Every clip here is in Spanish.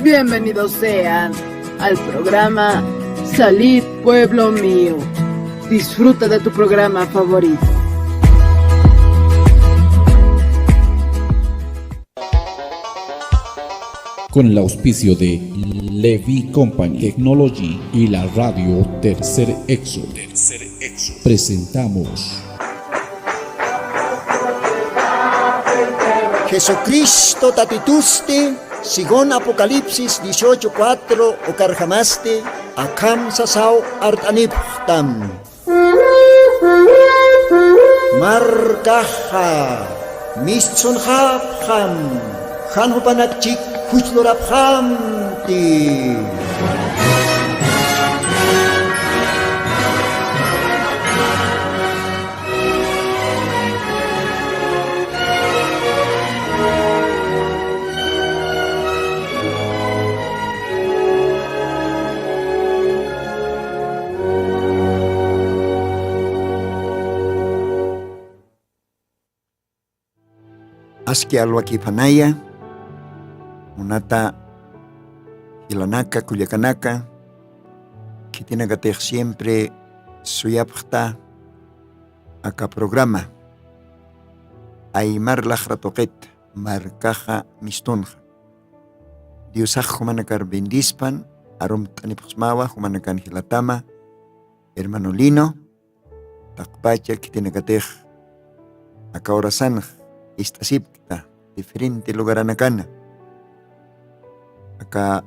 Bienvenidos sean al programa Salid Pueblo Mío. Disfruta de tu programa favorito. Con el auspicio de Levi Company Technology y la radio Tercer Exo, presentamos Jesucristo tatituste, sigon Apocalipsis 18:4 o carjamaste, akam sasao artaniptam. Markaha, mistsun hapham, hanhupanakchik huchloraphamti. Aski alwaki panaya, unata ilanaka kuyakanaka, kitinagatech siempre suyapta aka programa, aymar lajratoket, marcaja mistonja. Diosaj humanakar bendispan, arom tanipxmawa humanakan hilatama, hermano Lino, takpacha kitinagatech aka orasanj. Istasipta, diferente lugar anacana. Acá,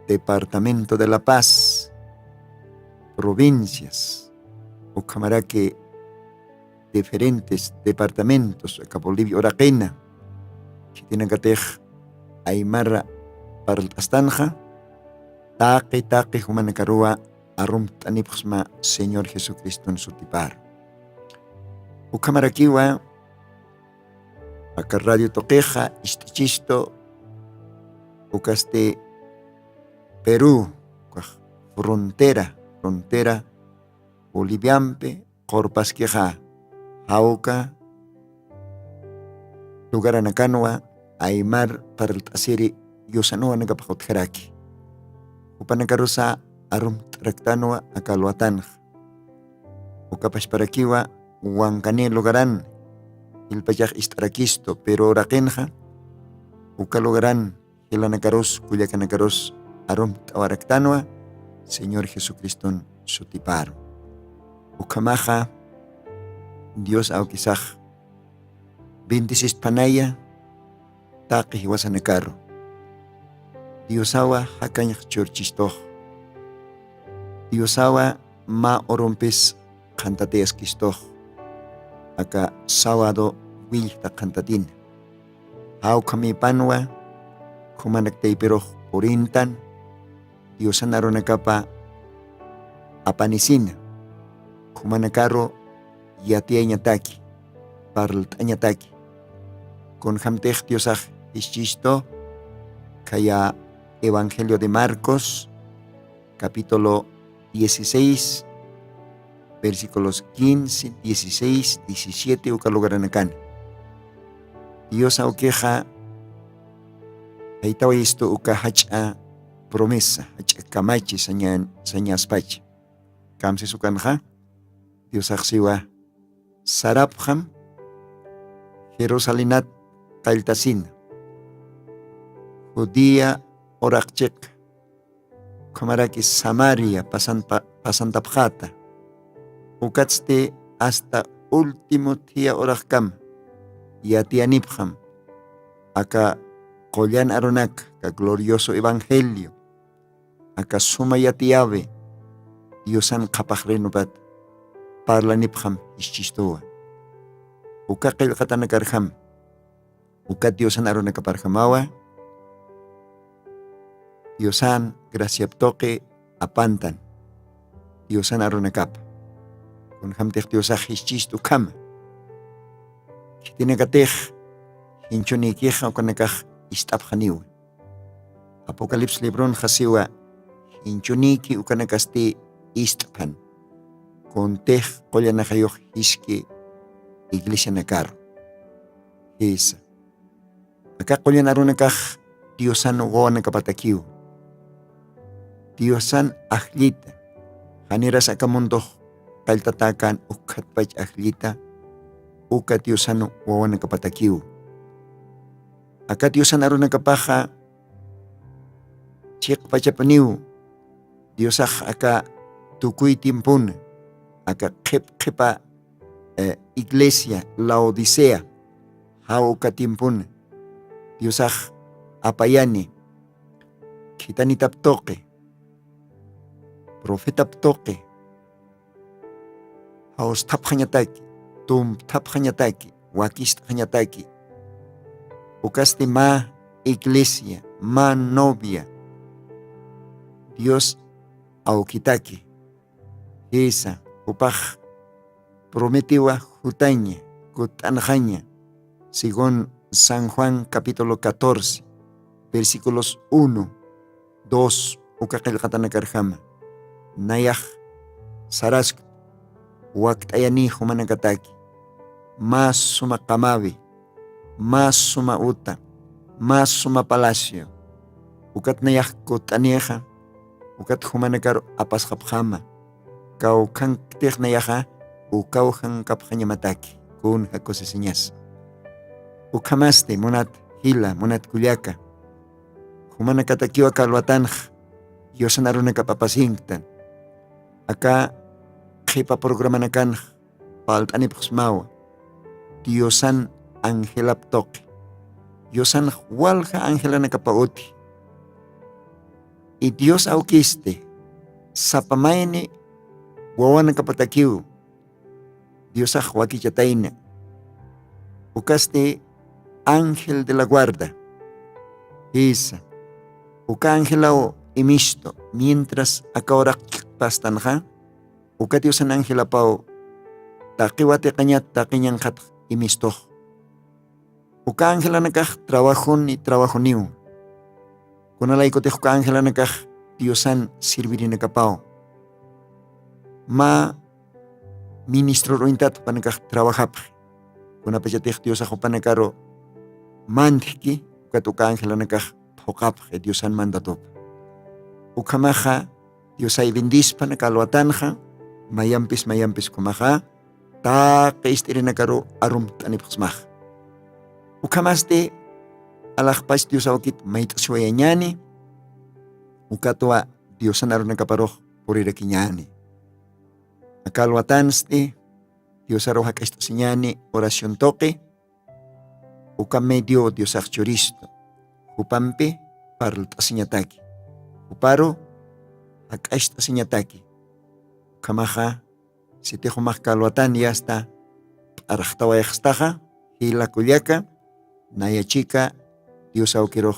Departamento de La Paz, provincias, o camará que diferentes departamentos, acá Bolivia, Oraquena, que tiene que tener Aymara para el Astanja, Taque, Humanacarua, Arum Tanipsma, Señor Jesucristo en su tipar. O camará kiwa, acá Radio Toqueja, Istichisto, Ucaste, Perú, frontera, Boliviampe, Corpasqueja, Jauca, lugar anacanua, Aymar para el Tasiri, Yosanoa Nagapajotjeraki. Upanacarusa, Arum Tractanua, Acaluatanj. Ucapasparaquiwa, Huancané lugaran. Il payaj istarakisto, pero orakenja, ukalogaran, hilanakaros, kuyakanakaros, arom tawaraktanwa, Señor Jesucristo sutiparo. Ukamaja, Dios aukisaj, 26 panaya, taqi hiwasanakaro. Diosawa hakanyaj churchistoh. Diosawa ma orompes kantateas kistoh. Aka sábado wilta cantatin. Au kami panwa, kumanaktai pero orintan, Diosanaro nakapa apanisin, kumanakaro yatia nyataki, parlt anyataki. Con hamtech Diosaj ischisto, kaya Evangelio de Marcos, capítulo 16, versículos 15, 16, 17 ukalugaraнаkan. Dios auqueja aitawa esto uka hacha promesa, hacha kamachi sanyaspachi. Kamsi sukanja, Dios aksiwa sarabham Jerusalinat kailtasin. Judía orakchek kamaraki Samaria pasantapjata. Ukatzte hasta último día orajkam, yatianipjam, acá Collan Aronak, ka glorioso evangelio, acá suma yatiave, Diosan kapajrenobat, parlanipjam ischistoa. Uka qilqatanakarjam, uka Diosan Aronak parjamawa, Diosan graciaptoque apantan, Diosan Aronakap. Con hamtech Diosaj ischisto kam. Kitinakatech hinchonikieja okanakaj istapjaniwa. Apocalipsis libron jasiwa hinchoniki ukanakasti istpan. Con tej koyanajayoj iski iglesia nakar. Esa. Acá kolyanarunakaj Diosan ugoan kapatakiw. Diosan ahlita. Haniras akamundoh kaltatakan ukatpach ahlita. Ukat Diosan ugoan kapatakiw. Akat Diosan aron nakapaha. Cik pachapaniw. Diosak aka tukuy timpun. Aka kip-kipa iglesia Laodicea. Hau katimpun. Diosak apayani. Kita ni taptoke. Profeta taptoke. Haus tap kanyataki. Tap kanyataki. Wakis kanyataki. Ukas ni ma iglesia. Ma novia. Dios au kitaki. Esa upah prometiwa hutanya. Kutanjanya. Según San Juan capítulo 14. Versículos 1, 2, ukakil katanakarhama. Nayah sarask waktayani humanakataki. Mas suma kamawi, mas suma uta, mas suma palacio. Ukat nayah kutanieha, ukat humanakar apaskapkhama. Kau kang ktih nayaha, ukau hang kaphanyamataki. Kun hakosesinyas. Ukamaste monat hila, monat kulyaka. Humana katakiwa kalwatanj, Diosan aruna kapapasingtan. Aka kipa programa na kanj, paltani paksmawa. Diosan angelap toki. Diosan walha angela na kapauti. I Dios aukiste, sa pamayani, wawan na kapatakiw. Diosa waki chataina. Ukaste ángel de la guarda. Esa. Uka angelao imisto mientras akaorak pastanja. Uka Diosan angela pao takiwate kanyat takinyang kat imisto. Uka angela nakah trabajo ni trabajo niu. Kunalay ko uka angela nakah Diosan sirviri nakapao. Ma ministro rointat panakah trabajap. Kunapachatih Dios ako panakaro mandhiki uka angela nakah hokap Diosan mandatop. Ukamaha Diosay bendispa nakalwatanja mayampis kumaha ta kaistiri nakaro arum tanipsmah. Ukamaste alakpas Dios awakit maitaswayanyani ukatwa Diosan aron nakaparoh purirakinyani. Akalwatanste Dios aro hakastasinyani oración toke. Uka medio Dios choristo. Upampe parltasinyataki. Uparo hakastasinyataki. Ukamaha sitihumah kalwatan yasta arahtawayaxtaja hila kulyaka nayachika Dios aukiroh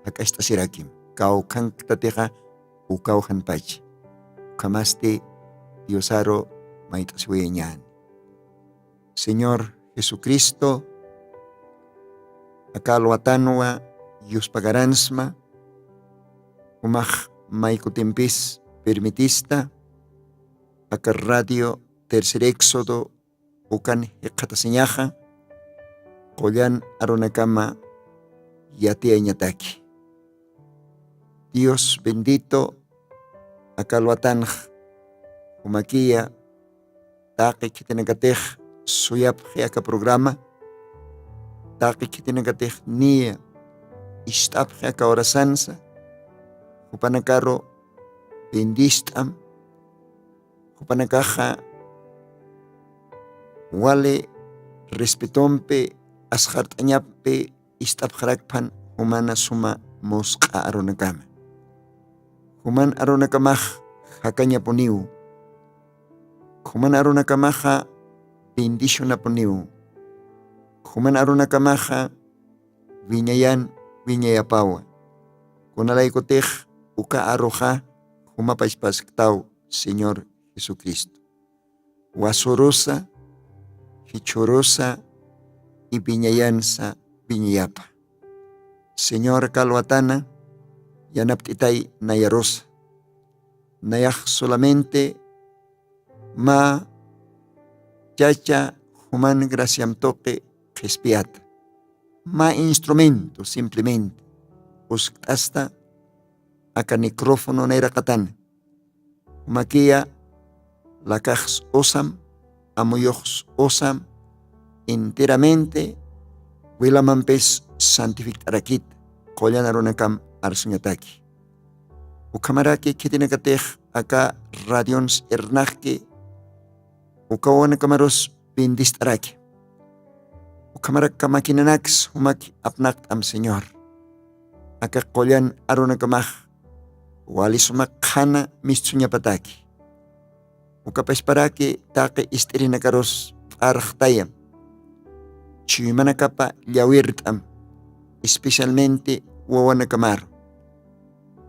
hakastasirakim. Kau kanktateja ukau hanpachi. Ukamaste Dios aro maitasweñan. Señor Jesucristo, akalwatanwa Dios pagaransma, umah maikutimpis permitista, akar radio tercer éxodo, ukan hekatasinyaja, kolyan aronakama yatiañataki. Dios bendito, akalwatanj, umakia, taki kitinakatej, suyap aka programa, taki kitinakatej nia, istap aka orasansa, upanakaro bendistam, upanakaja wale respetompe ashartañape istap harakpan humana suma mosqa aronakama. Human aronakamaj hakanya poniu. Human aronakamaja bendición aponiu. Human aronakamaja viñayan viñayapawa. Kunalay kotej uka aroja humapaispasktau Señor Jesucristo. Wasorosa, hichorosa y viñayansa viñayapa. Señor Kalwatana, yanaptitay nayarosa. Nayaj solamente ma chacha human graciam toque gespiata. Ma instrumento simplemente hasta acá micrófono nera katan. Maquia la cajas osam, amoyos osam, enteramente, Wilamampes santificarakit, Koyanarunakam arsuñataki. Ukamaraki que tiene que tener acá radions ernake, Ukawanakamaros bindistaraki. Ukamarak makinanax, humak apnak am señor. Acá Koyan arunakamaj, Walisumak Hana mistuñapataki. Ukapesparaki take isterinakaros archtayam. Chimanakapa llawirtam, especialmente Wawanakamar.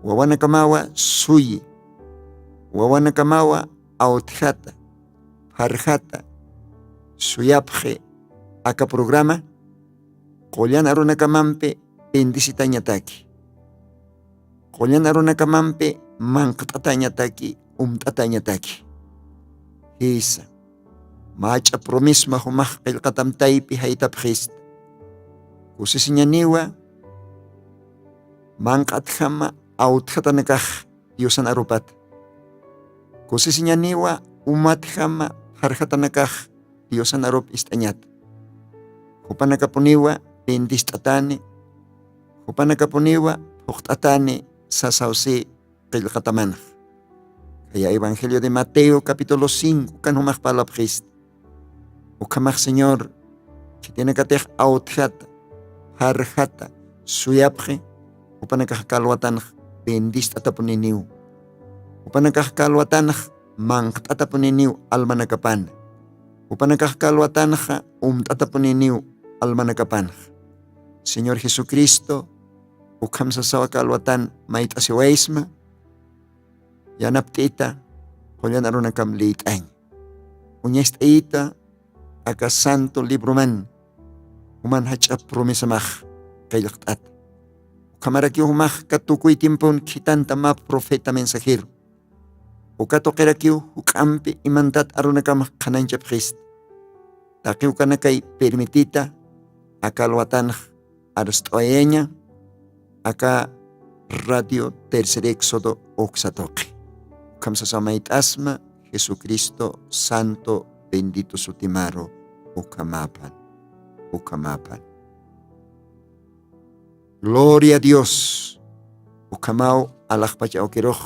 Wawanakamawa suyi, Wawanakamawa autjata, harjata, suyapje, aka programa, Koyan arunakamampe bendisitañataki. Koyan arunakamampe manqtatañataki, umtatañataki. Hisa. Macha promisma humah qilqatam taypi haytapqist. Kusisiñaniwa manqatjama autjatanakaj Diosan arupat. Kusisiñaniwa umatjama harjatanakaj Diosan arup istañat. Hupanakapuniwa bendistatane. Hupanakapuniwa huqtatane sasausi qilqatamanaj. Kaya Evangelio de Mateo capítulo 5 kan humah palapqist. Ukamaj Señor, que tiene que tener autjata, harjata, suyapje, upanakaj kalwatanj, bendista tapuniniu. Upanakaj kalwatanj, manqtatapuniniu almanakapan. Upanakaj kalwatanj, umtatapuniniu almanacapan. Señor Jesucristo, ukam sasawa kalwatan maitasiwaisma, yanaptita, hoyan arunakam liitañ. Uñestaita, aka santo libro man, human hacha promesa maj, kaylaktat. Ukamaraki humaj katukuy tiempon kitanta ma profeta mensajero. Ukatokerakiu ukampi imantat arunakam kananchap Christ. Takiu kanakay permitita, akalwatan arstoyeña, aka radio tercer éxodo oxatoque. Kamsasamait asma, Jesucristo santo, bendito su timaro, ukamapan, ukamapan. Gloria a Dios, ukamau alakpacha okeroj,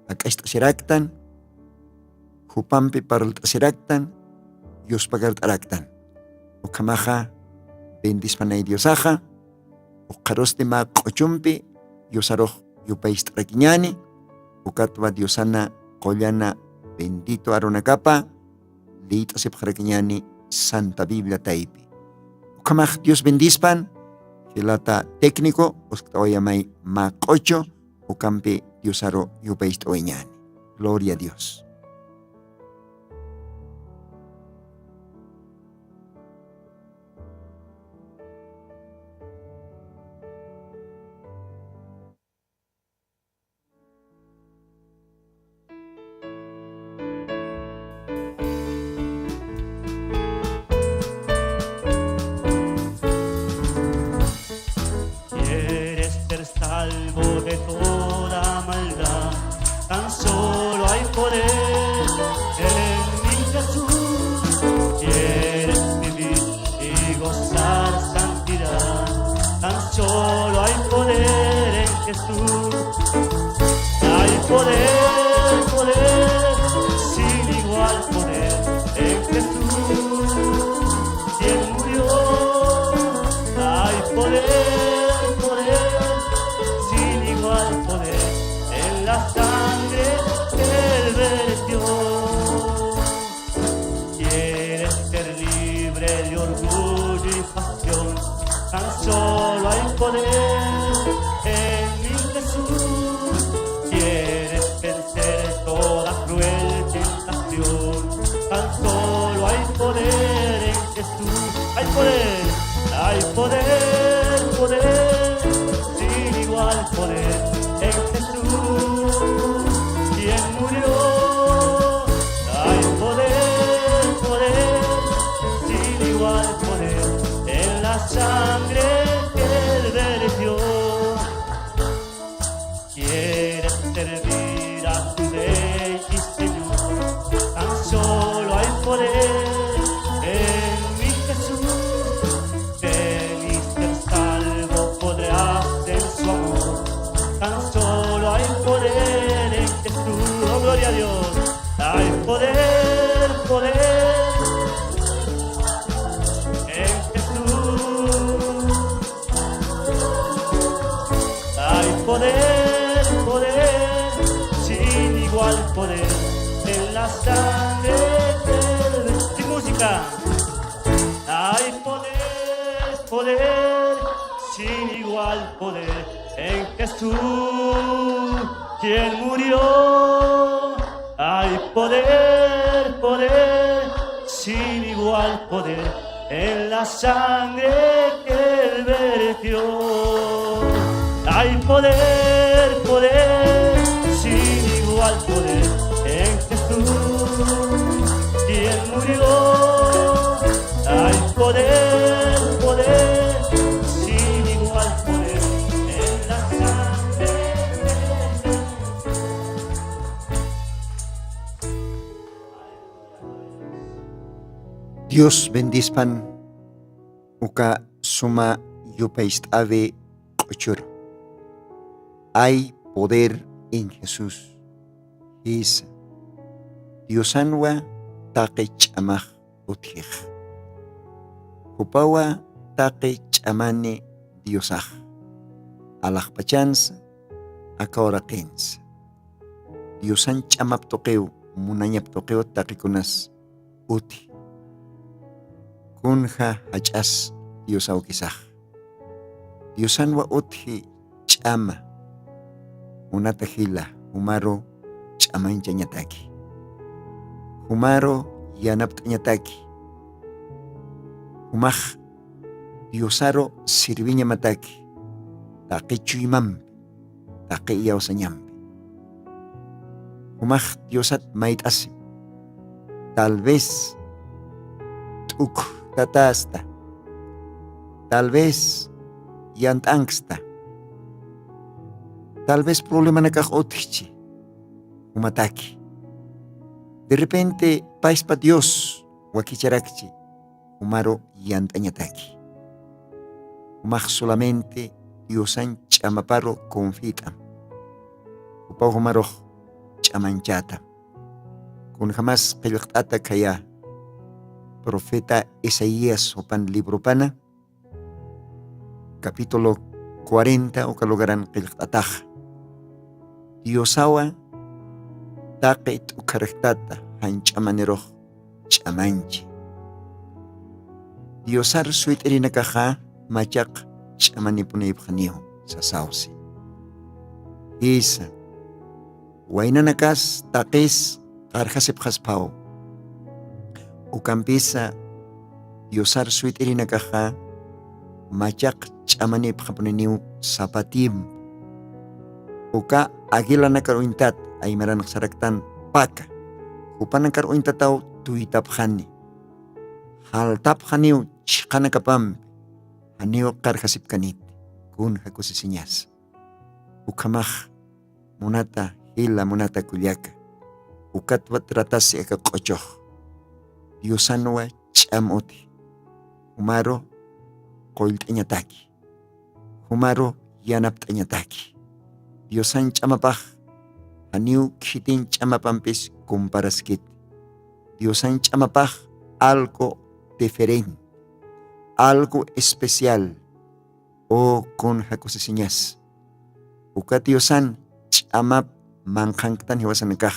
akastasiraktan, hupampi parultasiraktan, Dios pagartaraktan. Ukamaja, bendispanay Diosaja, ukaroste ma kochumpi, Diosaroj yupaistarakiñani, ukatwa Diosana kollana bendito aronacapa, Lita sepjarakiñani Santa Biblia taipi. Ukamaj Dios bendispan, Gelata técnico, osktaoyamay ma kocho, ukampi Diosaro yupaistarakiñani. Gloria a Dios. Salvo de toda maldad, tan solo hay poder en mi Jesús. Quieres vivir y gozar santidad, tan solo hay poder en Jesús. Hay poder, poder, sin igual poder en Jesús. Quien murió, hay poder. La sangre que Él vertió. Quieres ser libre de orgullo y pasión, tan solo hay poder en mi Jesús. Quieres ser poder, poder, sin igual poder, en la sangre del... Sin música. Hay poder, poder, sin igual poder, en Jesús, quien murió. Hay poder, poder, sin igual poder, en la sangre que él vertió. Hay poder, poder, sin igual poder, en Jesús, quien murió. Hay poder, poder, sin igual poder, en la sangre que Dios bendispan uka suma yupaist ave ochur. Hay poder en Jesús. Es Diosanwa taqe chamaj utij. Hupawa taqe chamane Diosaj. Alajpachans akaoraqins. Diosan chamap toqeu munanyap toqeu taqikunas uti. Kunja hachas Diosau kisaj. Diosanwa uti chama. Unatajila humaro chamancha ñataki. Humaro yanapta ñataki. Humaj Diosaro sirviña mataki. Taqi chuymampi. Taqi iyawsañampi. Humaj Diosat mait'asim. Tal vez t'uk tatasta. Tal vez yant'anksta. Tal vez problema nakaj otjichi. Humataki. De repente paispa Dios wakicharakchi. Humaro yant'añataki. Humaj solamente Diosan chamaparo confitam. Upau humaro chamanchata. Kun jamás qillqt'ata kaya profeta Isaías opan libro pana capítulo 40 o kalogaran qillqt'ataj. Diosawa taqe t'ukarqtata hanch'amaneroq ch'amanchi. Diosar suit'rinakaja machaq ch'amanipunaypaqniyo sasawsi. Isa waynanakas taqis qarqasipqaspao. Ukampisa Diosar suit'rinakaja machaq ch'amanipqapuniniw sapatim. Uka agila nakaruintat ay maranak saraktan paka. Upan nakaruintataw tuitapjani. Haltapjaniw chkanakapam. Haniw karkasipkanit. Kun hakusisiñas. Ukamaj munata hila munata kulyaka. Ukatwat ratasi aka qochoh. Diosanwa ch'amoti. Humaro qoylt'añataki. Humaro yanapt'añataki. Diosan ch'amapaj haniw khitin ch'amapampis comparaskit. Diosan ch'amapaj algo diferente, algo especial. O con hakusisiñas. Uka Diosan ch'amap manqanktan hiwasanakaj.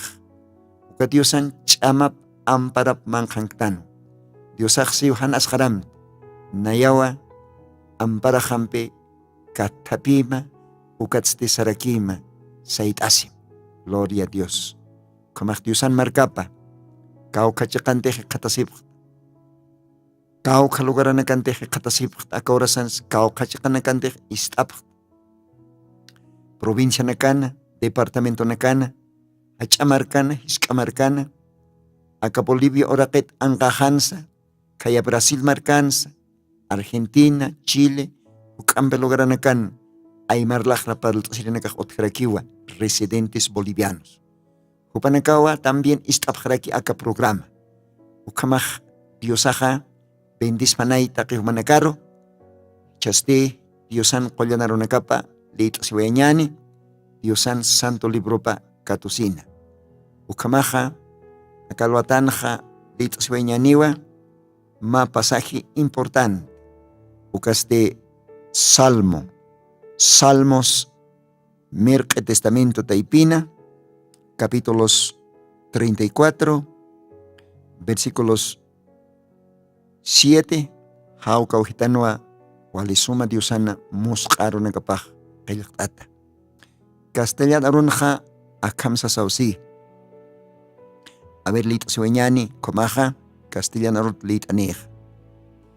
Uka Diosan ch'amap amparap manqanktan. Diosaj siuhan asqaram nayawa ampara hampe katapima ukatzti sarakima saitasim. Gloria a Dios. Kamaj Diosan markapa kau kachiqanteje qatasipq. Kau kalugaranakanteje qatasipq akaurasans kau kachiqanakanteje istapq. Provincia nakana, departamento nakana, hach'amarkana, hisk'amarkana, aka Bolivia oraqet anqajansa, kaya Brasil markansa, Argentina, Chile, uk'ampe lugaranakan, aymarlajla palt'asirinakaj otjarakiwa, residentes bolivianos. Hupanakawa también istapjaraki aka programa. Ukamaj Diosaja, bendismanay taqi humanakaro, chaste Diosan qollanaronakapa, leit'asiwayañani, Diosan santo libropa katusina. Ukamaja, akalwatanja, leit'asiwayañaniwa, ma pasaje importante. Ukaste Salmos Mirque Testamento Taipina, capítulos 34, versículos 7, Hauka Ujitanoa, Walisuma Diosana Muscaru Nakapaj, Kayatata. Castellan Arunja, Akamsa Sausi. A ver, lit sueñani, comaja, Castellan Arut lit anej.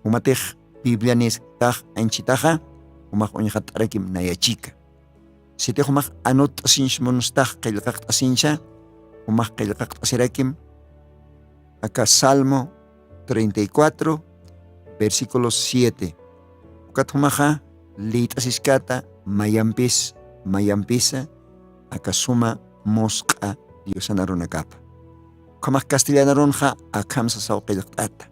Umatej, Biblianes, taj, anchitaja, umaj unjat arakim nayachica. Si te humaj anot asinch monustaj, kailkakt asincha, umaj kailkakt asirakim. Acá Salmo 34, versículo 7. Ukat humaja, lit asiskata, mayampisa, acá suma mosca, diosanarunakapa. Como castellano ronja, akamsa sauqilaqtata.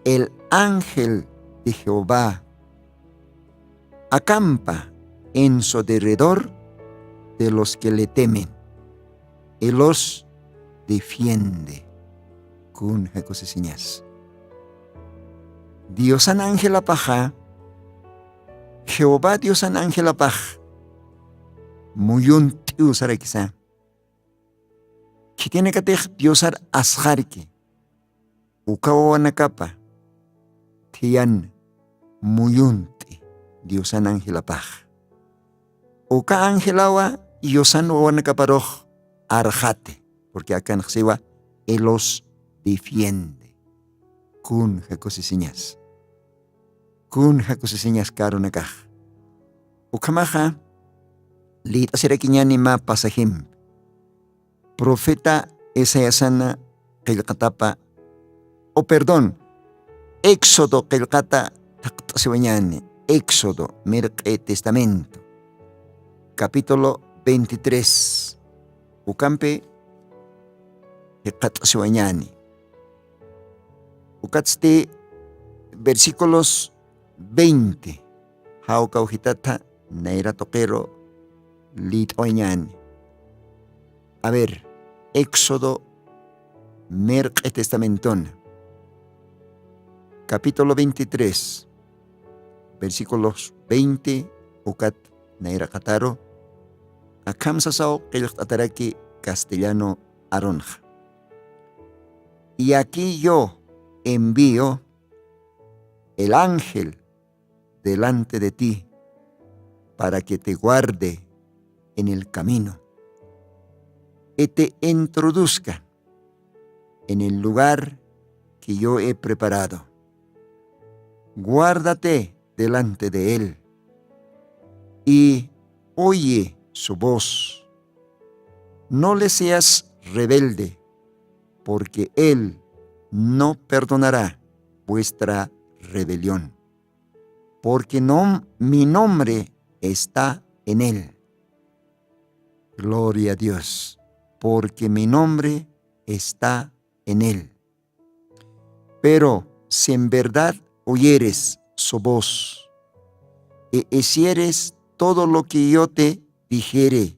El ángel de Jehová acampa en su derredor de los que le temen y los defiende. Kun hekosesiñas. Diosan ángel apaja, Jehová Diosan ángel apaj, muyun tiusara quizá. Que tiene que tener Diosar asjarque, ukawanakapa, tian muyunte, Diosan ángel apaj. Uka ángelawa, Diosan wanakaparoj arjate, porque acá en Jehová él los defiende. Kun hekosesiñas. Kun hekosesiñas karunakaj. Ukamaja, lit asirakiñani ma pasajim. Profeta Esayasana Kelkatapa, Éxodo Kelkata Taktasiwañani, Éxodo, Mirque Testamento, capítulo 23, Ucampe Kelkatasiwañani, Ucatste, versículos 20, Hauka Ujitata, Naira Toquero, Lit Oñani. A ver, Éxodo, Mirque Testamentón, capítulo 23, versículos 20, Ucat Naira Kataro, Akamsasao Kelktataraki castellano Aronja. Y aquí yo envío el ángel delante de ti para que te guarde en el camino y te introduzca en el lugar que yo he preparado. Guárdate delante de él y oye su voz. No le seas rebelde, porque él no perdonará vuestra rebelión, porque mi nombre está en él. Gloria a Dios. Porque mi nombre está en él. Pero si en verdad oyeres su voz y hicieres todo lo que yo te dijere,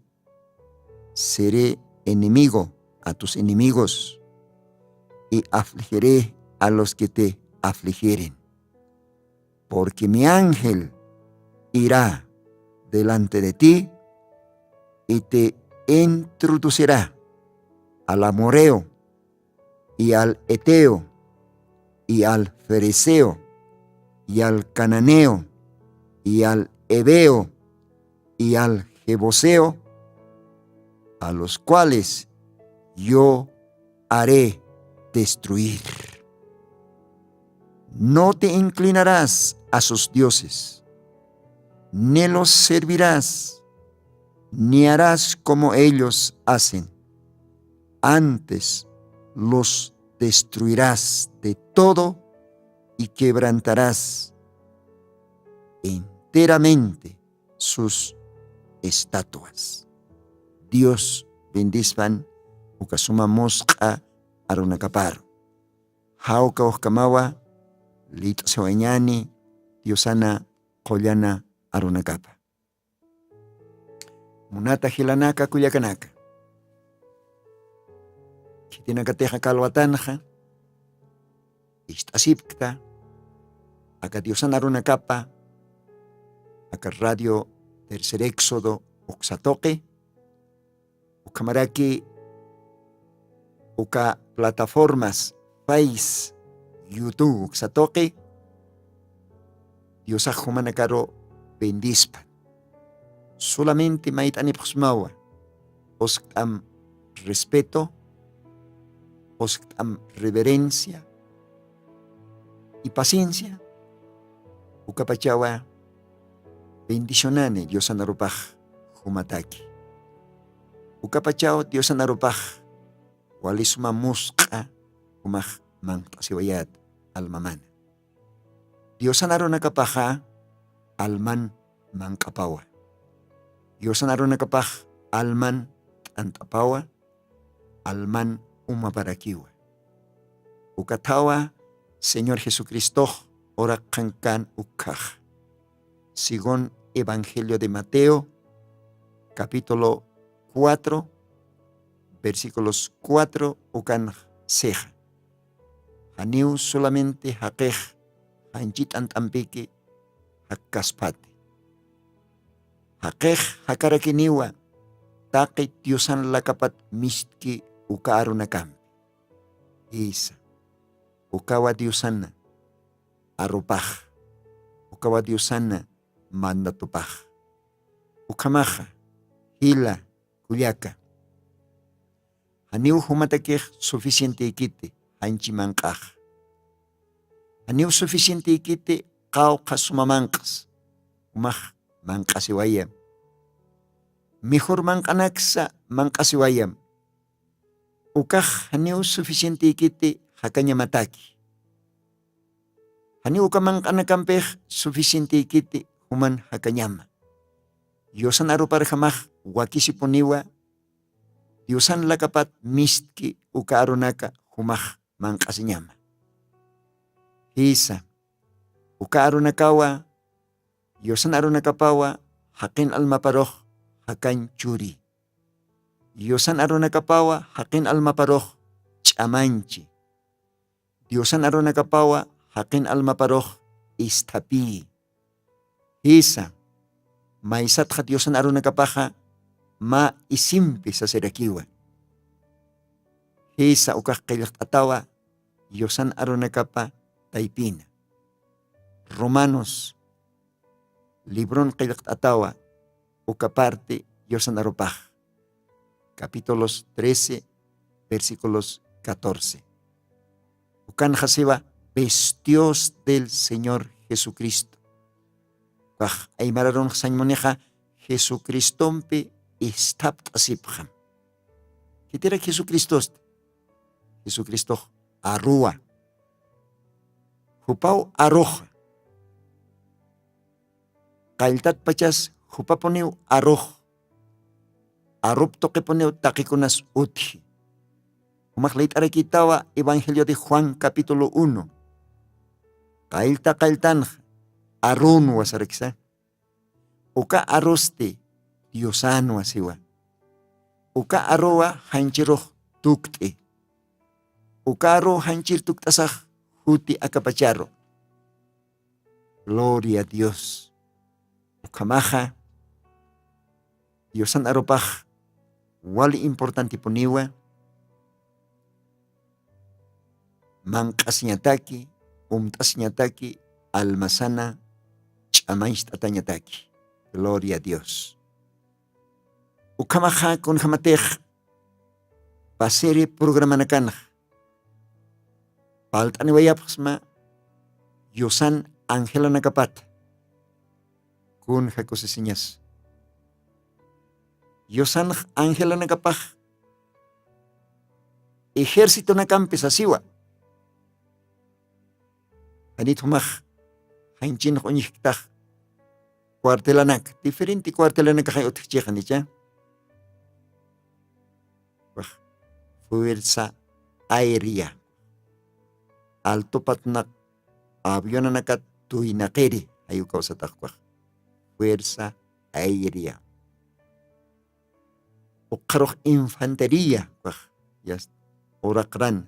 seré enemigo a tus enemigos y afligiré a los que te afligieren. Porque mi ángel irá delante de ti y te introducirá al amoreo y al eteo y al fereceo y al cananeo y al heveo y al jebuseo, a los cuales yo haré destruir. No te inclinarás a sus dioses, ni los servirás, ni harás como ellos hacen. Antes los destruirás de todo y quebrantarás enteramente sus estatuas. Dios bendizpan ukasuma mosqa arunakaparo. Hauka Oscamawa, Lito Sewañani, Diosana Collana Arunakapa. Munata Hilanaka Kuyakanaka. Kitinakateja Kalwatanja, Istasipkta, Aka Diosana Arunakapa, Aka Radio tercer Éxodo uksatoque, ukamaraki, uka plataformas, Face, YouTube, uksatoque, Dios ajumanakaro bendispa. Solamente maitani pxmawa, ostam respeto, ostam reverencia y paciencia, ukapachawa bendicionane Dios anarupaj humataki. Ukapachao Dios anarupaj walisuma musqa humaj mantasiwayat almamana. Dios anaronakapaja alman mankapawa. Dios anaronakapaj alman antapawa, alman umaparakiwa. Ukatawa Señor Jesucristo ora kankan ukaj. Según Evangelio de Mateo, capítulo 4, versículos 4 ukan seja. Haniu solamente hakej, hanjit antampiki hakaspate. Hakej hakarakiniwa, takit Diyosan lakapat mistki ukaaro na kampi. Isa, ukawa Diyosan na arupaj, ukawa Diyosan na mandatupaj. Ukamaja, hila, kuyaka. Haniu humatakej suficiente ikite, hanchi mankaj. Haniu suficiente ikite, kau kasumamangkas. Umaj mangkasiwayam. Mejor mangkanaksa mangkasiwayam. Ukaj haniu suficiente ikite, hakanya mataki. Haniu uka mangkanakampej suficiente ikite, human hakanyama. Diyosan aruparjamaj wakisiponiwa, Diyosan lakapat mistki uka arunaka humaj mangkasinyama. Hisa, uka arunakawa, Diyosan arunakapawa, hakin almaparoj, hakan churi. Diyosan arunakapawa, hakin almaparoj, chamanchi. Diyosan arunakapawa, hakin almaparoj, istapi. Hisa, maisat ka Diyosan arunakapaja, ma isimpi sa serakiwa. Hisa ukak kailak atawa, Diyosan arunakapa taipina. Romanos, libron kailak atawa, ukaparte Diyosan arupaj. Capítulos 13, versículos 14. Ukan hasiba, vestidos del Señor Jesucristo. Kaj ay mararon sanmoneja, Jesucristompe istap asipjam. Kitira Jesucristo arua. Hupau aroja. Kailtat pachas hupaponeu aroj. Arupto que poneu takikunas uthi. Umaklait arakitawa Evangelio de Juan capítulo 1. Kailtan arun wasariksa. Uka aroste Diosano asiwa. Uka aroa hanchiroh tukte. Uka aro hanchir tuktasah huti akapacharo. Gloria a Dios. Ukamaja Diosan aropaj wali importante poniwa. Mangkasnyataki, umtasnyataki, almasana, chamaistatanyataki. Gloria a Dios. Ukamaja con jamatej, pasere programa nakanaj. Paltani wayapsma, Yosan Angela nakapat. Kun jakosesiñas. Yosan Angela nakapaj. Ejército nakampes asiwa. Anit humaj, hanchin huñiktaj. Cuartelanak, diferente cuartelanak hay otchichanicha. Fuerza aérea. Alto patnak, avión anakat tuinakeri, ayukaw sa takwa. Fuerza aérea. Ukarok infantería, yas orakran,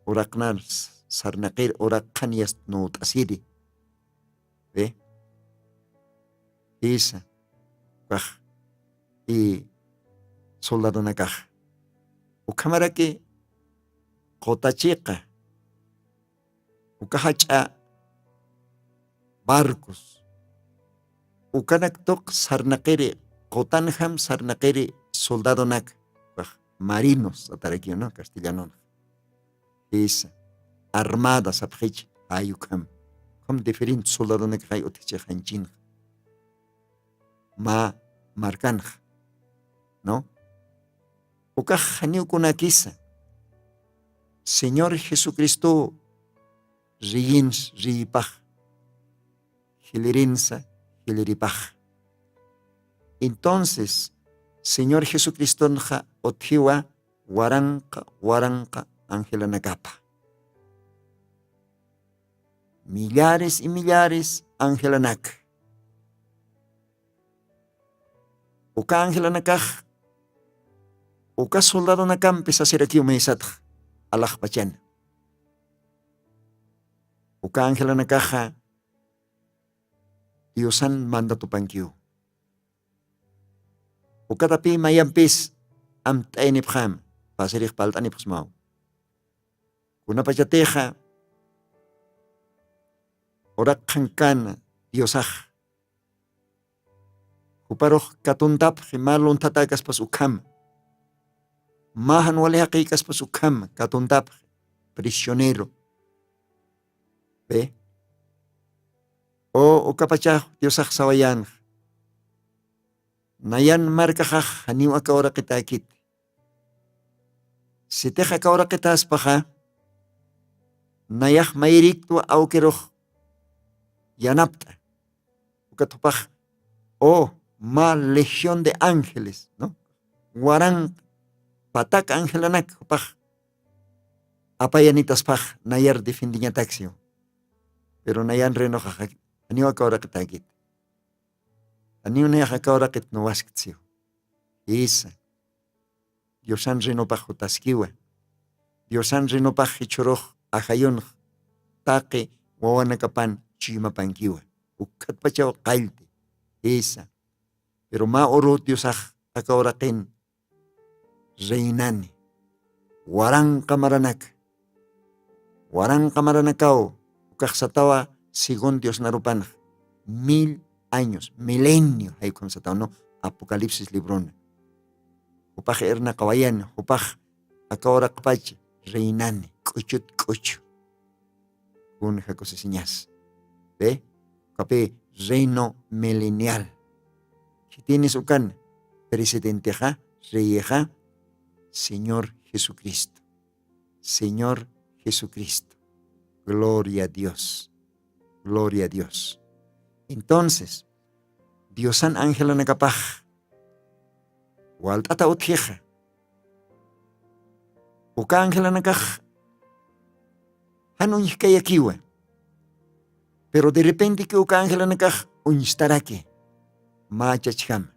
oraknar, sarnakir, orakan yas not asiri. ¿Ve? Esa, y soldado nakaj. Ukamaraki qotachiqa ukahacha barcos ukanak tok sarnaqiri qotanham sarnaqiri soldado nak marinos atarakio no castellano es armada sapjich ayukam como diferente soldado nak hay otiche hanchin ma marcanj no ukaj haniu kunakisa Señor Jesucristo riyins riyipaj gilirinsa giliripaj. Entonces Señor Jesucristo nja othiwa waranqa angelanakapa. Millares y millares angelanak. Uka angelanakaj uka soldado nakampi sa sirakio meisatj alaj pachan. Uka angelanakaja Diosan manda tupankio. Ukatapi mayampis am tainipjam pasirih paltanipsmau. Kuna pachateja orak kankana Diosaj. Uparoh katuntap himalon tatakas pas ukam. Mahan walehakikas pas ukam katuntap prisionero. Ve? O ukapachah Diosaj sawayan. Nayan markajaj haniu akawara kitakit. Siteja akawara kitas paja. Nayaj mairiktua aukeroh yanapta. Ukatupaj. Oh, ma legión de ángeles, ¿no? Guarán patak angelanak paj. Apayanitas paj nayar defendiña taxio. Pero nayan renojaj haniu akawara kitakit. Ani una akawra ket no wasktsio. Isa. Diosan reno pajo taskiwa. Diosan reno pajo choroh ahayon take wawanakapan chimapankiwa. Ukat pachao kailte. Isa. Pero ma oro diosaj akawra ken reinani. Warang kamaranak. Warang kamaranakao. Ukaksatawa sigon Dios narupanaj. 1000 años, milenio, hay constatado, ¿no? Apocalipsis librona. Upaj erna kawayan, upaj akawara kpach, reinane, kuchut kuchu. Un jacose señas. ¿Ve? Capé, reino milenial. Si tienes ukan, presidente ja, rey ja, Señor Jesucristo. Señor Jesucristo. Gloria a Dios. Gloria a Dios. Entonces, Diosan ángela nakapaj. Waltata utjeja. Uka ángela nakaj. Hanun kayakiwa. Pero de repente que uka ángela nakaj unstarake. Machacham.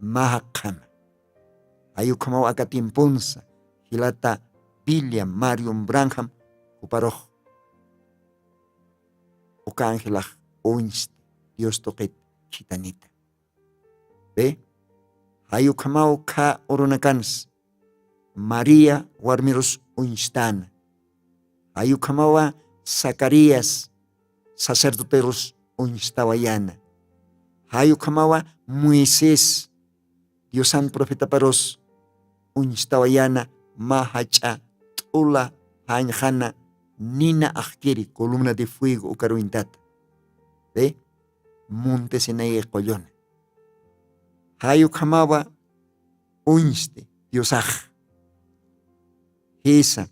Mahakam. Ayukamaw akatimpunsa. Hilata William Marion Branham. Uparoj. Uka ángela Unst, Dios toquet chitanita. ¿Ve? Hayukamau ka oronakans. María warmiros unstana. Hayukamawa Zacarías, sacerdoteros unstawayana. Hayukamawa Moisés, Diosan profeta paros unstawayana mahacha tula hanjana nina akiri columna de fuego ukaruintata. ¿Ve? Monte Sinaí Collón. Hayu Kamawa Unste, Diosaj. Hisa.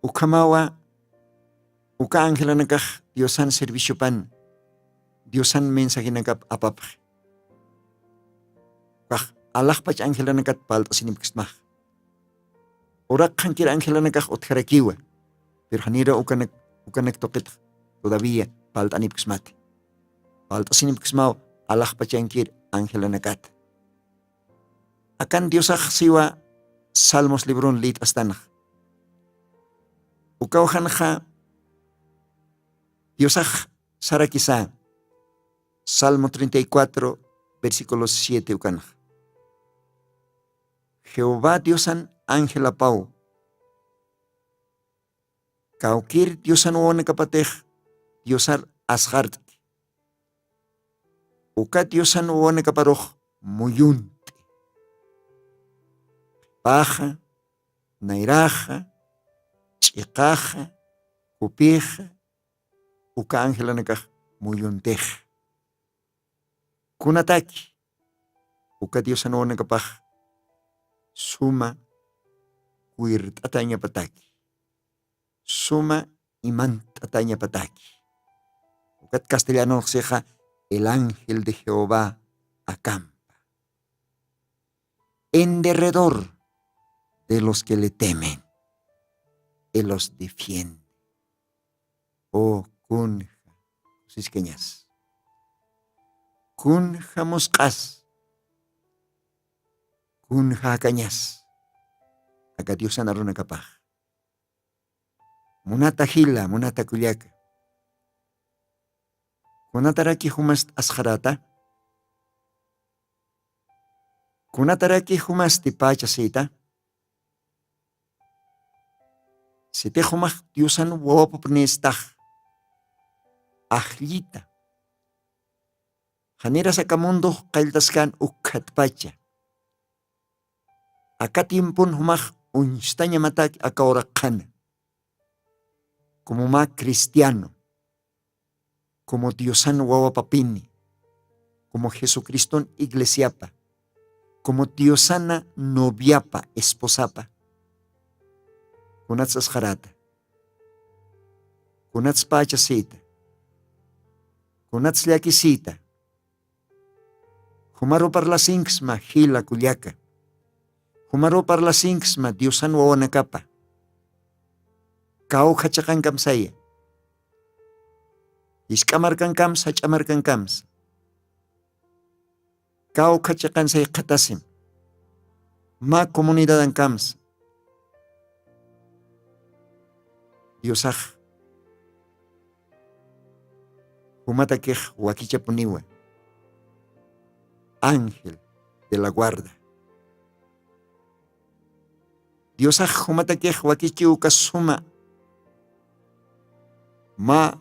Ukamawa Uka Ángela Nakaj, Diosan servicio pan. Diosan mensaje nakap apap. Kah Allah pach Ángela Nakat palta sinipkismah. Orak kankir Ángela Nakaj otkarakiwa. Pero hanira ukanak toket. Todavía palta nipkismati. Palta sinipkismao Allah pachankir Ángela Nakat. Akan Diosaj siwa Salmos libron lit astanaj. Ukauhanja Diosaj sarakisa Salmo 34, versículo 7 ukanaj. Jehová Diosan ángel apau. Kaukir Diosan wone kapatej Diosar ashart. Uka Diosan wone kaparoj muyunte. Paja, nairaja, chikaja, kupija, uka ángel anekaj muyuntej. Kunataki, uka Diosan wone kapaj suma kuirt atanya pataki. Suma imant atanya pataki. Ukat castellano seja el ángel de Jehová acampa en derredor de los que le temen. Él los defiende. Oh kunja, sisqueñas. Kunja moscas. Kunja cañas. Acá Dios anaruna capaj. Munata hila, munata kuliaka. Kunataraki humas asharata. Kunataraki humas tipacha sita. Site humach Diosan wawapapnestaj. Ajlita. Janera sacamundo kailtaskan ukatpacha. Acá tiempun humach unstaña matak akaorakana. Como más cristiano, como Diosan wawapapini, como Jesucristo iglesiapa, como Diosana noviapa, esposapa, kunats asjarata, kunats pachasita, kunats liakisita, humaro par la sinksma hila kuliaka, humaro par la sinksma Diosan wawanakapa, kau kachakan kamsaya. Iskamarkan kams, hachamarkan kams. Kau kachakan saya katasim. Ma komunidadan kams. Diosaj. Humata kej wakicha puniwa. Ángel de la guarda. Diosaj humata kej wakichi ukasuma. Ma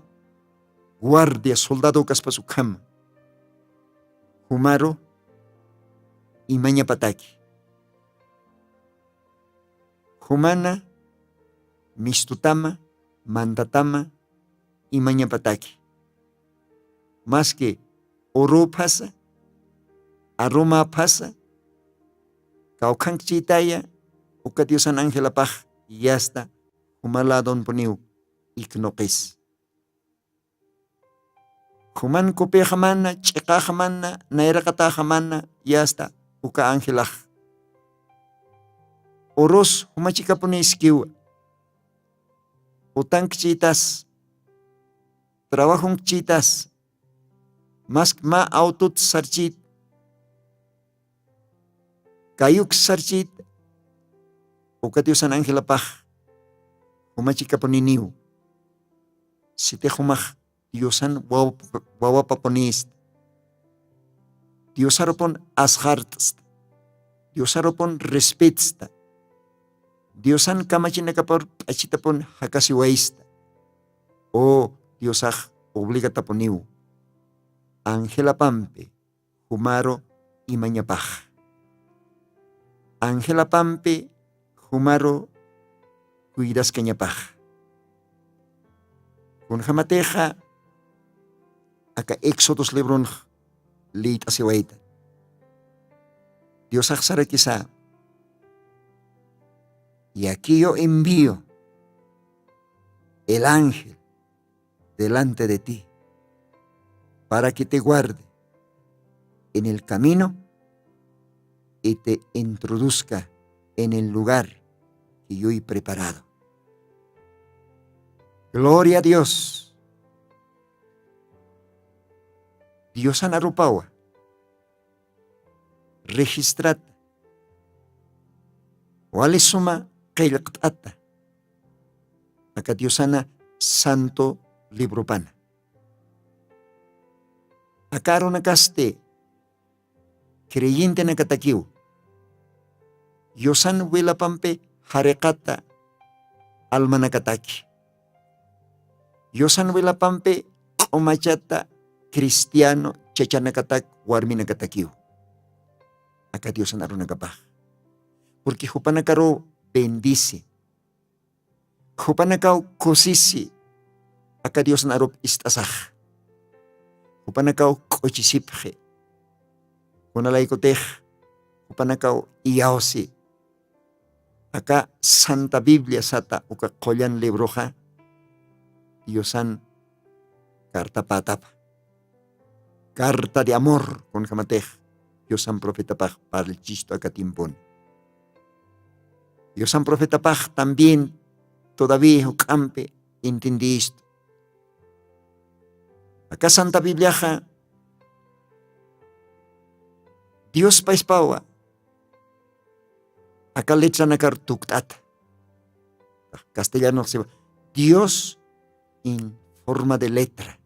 guardia soldado kaspasukam. Humaro y maña pataki. Humana, mistutama, mandatama y maña pataki. Más que oro pasa, aroma pasa, kaukank chitaya, uka Diosan ángel apaj, y ya está, humala don poniu, iknokis. Human kope jamana, cheka jamana, naira kata jamana, ya está, uka angelaj. Oros humachika pone iskiwa. Utank chitas, trabajo chitas, más ma autot sarchit, kayuk sarchit, uka Diosan ángel apaj, humachika pone niu. Site humaj. Diosan wawapaponist. Diosaropon ashartst. Diosaropon respetsta. Diosan kamachinakapor achitapon hakasiwaista. Oh Diosaj obligataponiu. Ángela Pampe, Humaro y Mañapaj. Ángela Pampe, Humaro, Cuidas Cañapaj. Con jamateja. Acá Éxodos lebron leit asiwaita. Dios aksara quizá. Y aquí yo envío el ángel delante de ti para que te guarde en el camino y te introduzca en el lugar que yo he preparado. Gloria a Dios. Dios anarupawa. Registrata. Wale suma kailaqtata. Acá Diosana santo libro pana. Akaro nakaste, creyente nakatakiw. Yosan wela pampe harekata alma nakataki. Yosan wela pampe omachata cristiano chacha nakatak warmi nakatakiw. Aka Diosan aro nakapah. Porque hupanakaro bendice. Hupanakaw kosisi. Aka Diosan arop istasah. Hupanakaw kochisiphe. Kunalay koteh. Hupanakaw iyawsi. Aka Santa Biblia sata uka kolyan libroja. Diosan karta patap. Carta de amor con kamateh. Diosan profeta paj para el chisto acatimpon. Diosan profeta paj también todavía campe entendí esto. Acá Santa Biblia Dios paispawa. Acá letra nakar tuktat. Castellano se va. Dios en forma de letra.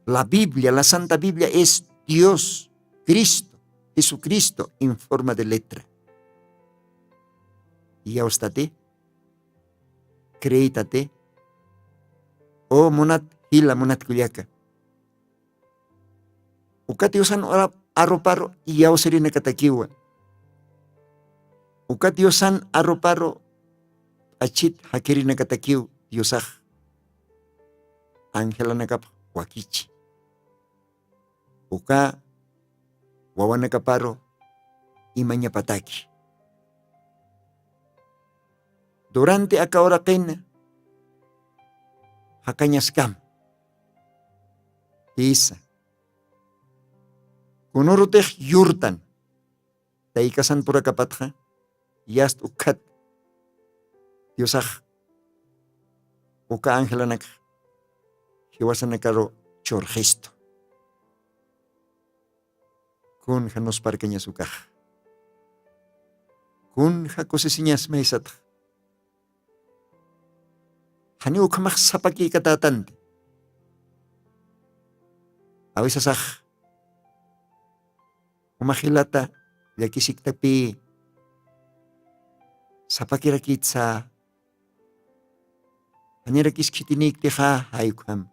La Biblia, la Santa Biblia es Dios, Cristo, Jesucristo en forma de letra. Y a usted, créitate, o monat hila monat kuliaka. Ukati usan aroparo y ya serina katakiwa. Ukati usan aroparo achit hakirina katakiw Diosaj. Angela nakap wakichi. Uka wawana kaparo imanya pataki. Durante aka hora kena hakanya skam. Isa. Kunuruteh yurtan. Taikasan pura kapatha. Yast ukat. Diosaj. Uka Angela nak. Hiwasan nakaro chorgesto. Kun janos parkeña sukaj. Kun jakosesiñas meisat. Hani ukamak sapaki katatante. A veces umahilata yakisik tapi sapaki rakitsa. Hani rakis kitinik tiha hayukam.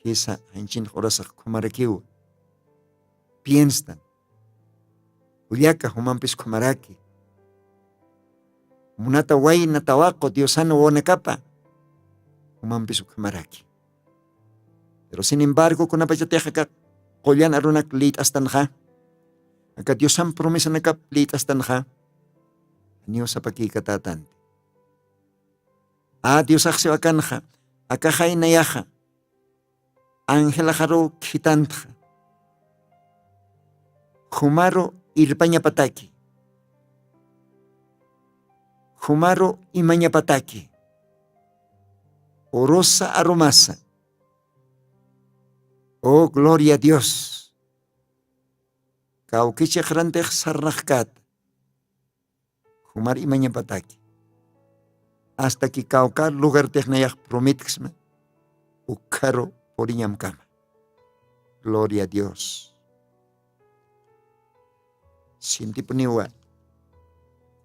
Hisa hanchin horasak kumarakiw. Piensan. Uliaka humampis kumaraki. Munata way natawako Diosano wonakapa. Humampis kumaraki. Pero sin embargo, kung napachateha ka, kolyan arunak lit astanha. Aka Diosan promesa nakap lit astanha. Niyo sa pakikatatante. Diosak siwakanha. Akahay nayaha. Angela haro kitantha. Humaro irpaña pataki. Humaro imaña pataki. Orosa aromasa. Oh, gloria a Dios. Kaukiche grantech sarnachkat. Humar imaña pataki. Hasta que kaukar lugar technayak prometixme. Ukaro poriñam kama. Gloria a Dios. Sinti peniwa.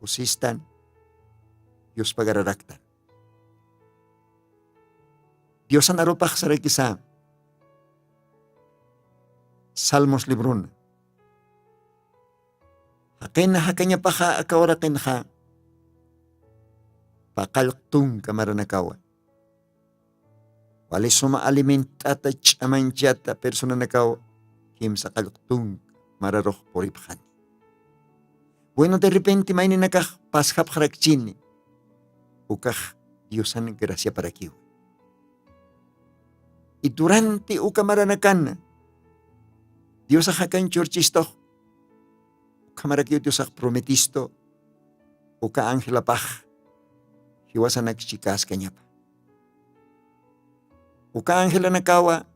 Usistan. Dios pagararaktan. Dios anaropach sarakisa. Salmos libruna. Hakena hakanya paha akaurakin ha. Pakalktong kamaranakawa. Wali suma alimentata chamanchata persona nakaw. Kim sa kalktong mararoh poriphan. Bueno, de repente may ninakah paskap harakchini. Ukah Diosan gracia para kiw. Y durante ukamaranakan, Dios ahakan churchisto, ukamarakiw Dios prometisto, uka angela pah, hiwasanak chikas kanyapa. Uka angela nakawa,